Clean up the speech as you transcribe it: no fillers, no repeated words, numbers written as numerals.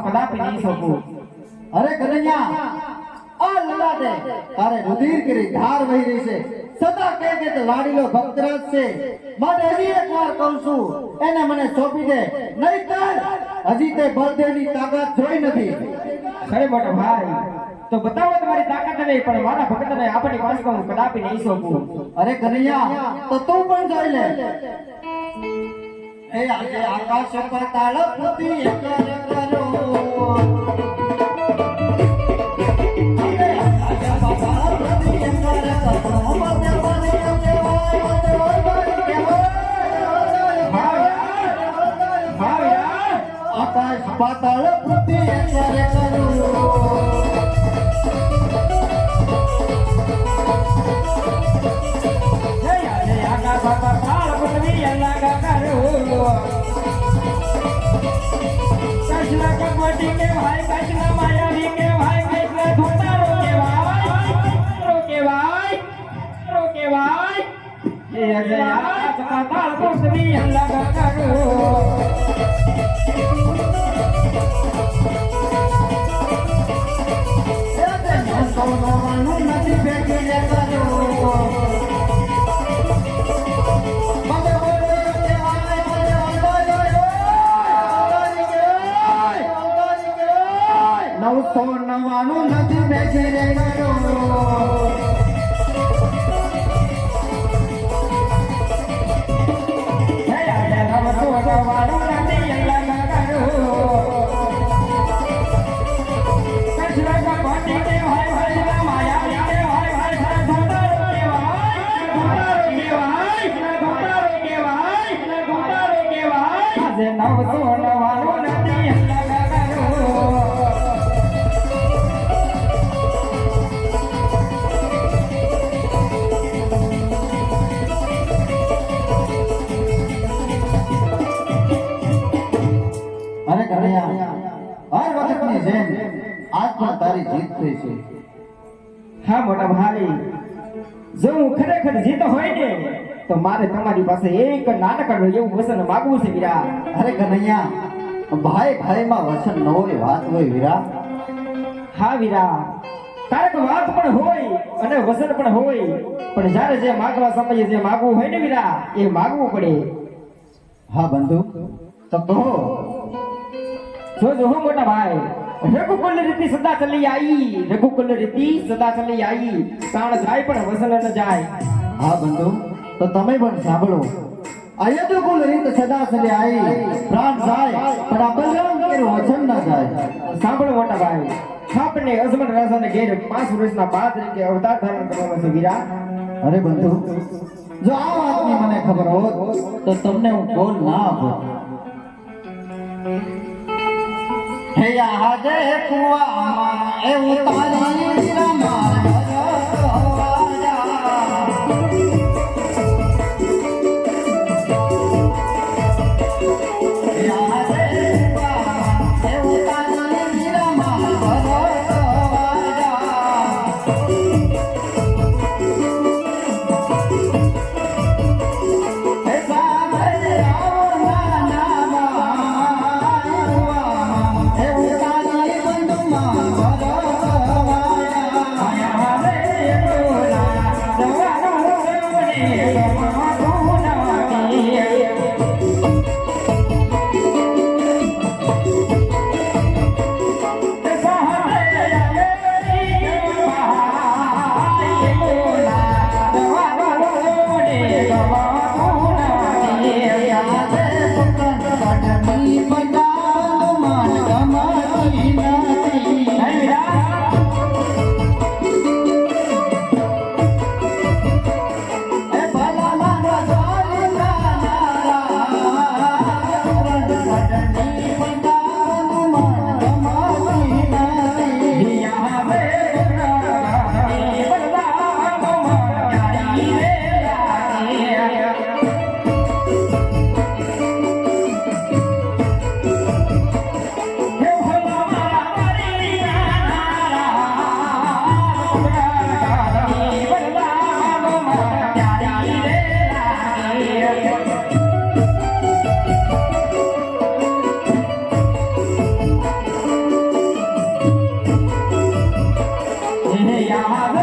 કદાપી નહીં શકું. અરે કનૈયા આ લલાટે તારે રુધિર કરી ધાર વહી રહી છે સદા કહે કે લાડીલો ભક્તરાજ છે માટે હજી એક વાર કહું છું એને મને સોંપી દે નહીંતર હજી તે બળદેવની તાકાત જોઈ નથી. અરે મોટો ભાઈ તો બતાવો તમારી તાકાત નહીં પણ મારા ભક્તને આપણી પાસે હું કદાપી નહીં સોંપું. અરે કનૈયા તો તું પણ જોઈ લે. એ આજે આકાશ પાતાળ પૃથ્વી એકર કરો પાતાળ પૃથ્વી એકર કરો નવાનું નથી બેસી રે કરો હા મોટા ભાઈ જો હું ખરેખર જીતો હોય ને તો મારે તમારી પાસે એક નાનકડું એવું વચન માંગવું છે વીરા. અરે કનૈયા ભાઈ ભાઈમાં વચન ન હોય વાત હોય વીરા. હા વીરા કારક વાત પણ હોય અને વચન પણ હોય પણ જ્યારે જે માંગવા સમયે જે માંગવું હોય ને વીરા એ માંગવું પડે. હા બંધુ તો કહો. જો મોટા ભાઈ રઘુકુલ રીતિ સદા ચલી આવી રઘુકુલ રીતિ સદા ચલી આવી પ્રાણ જાય પણ વસન ન જાય. હા બંધુ તો તમે પણ સાંભળો આ યદુકુલ રીત સદા ચલી આવી પ્રાણ જાય પણ આ બલરામ કેરું વચન ન જાય. સાંભળો મોટા ભાઈ આપને અજમલ રાજાને ઘેર 5 વર્ષના બાદ તરીકે અવતાર ધારણ કરવાનો છે વીરા. અરે બંધુ જો આ વાતની મને ખબર હોત તો તમને હું બોલ ના આપત. હે આજે કુવામાં એવું તારી રમાય Thank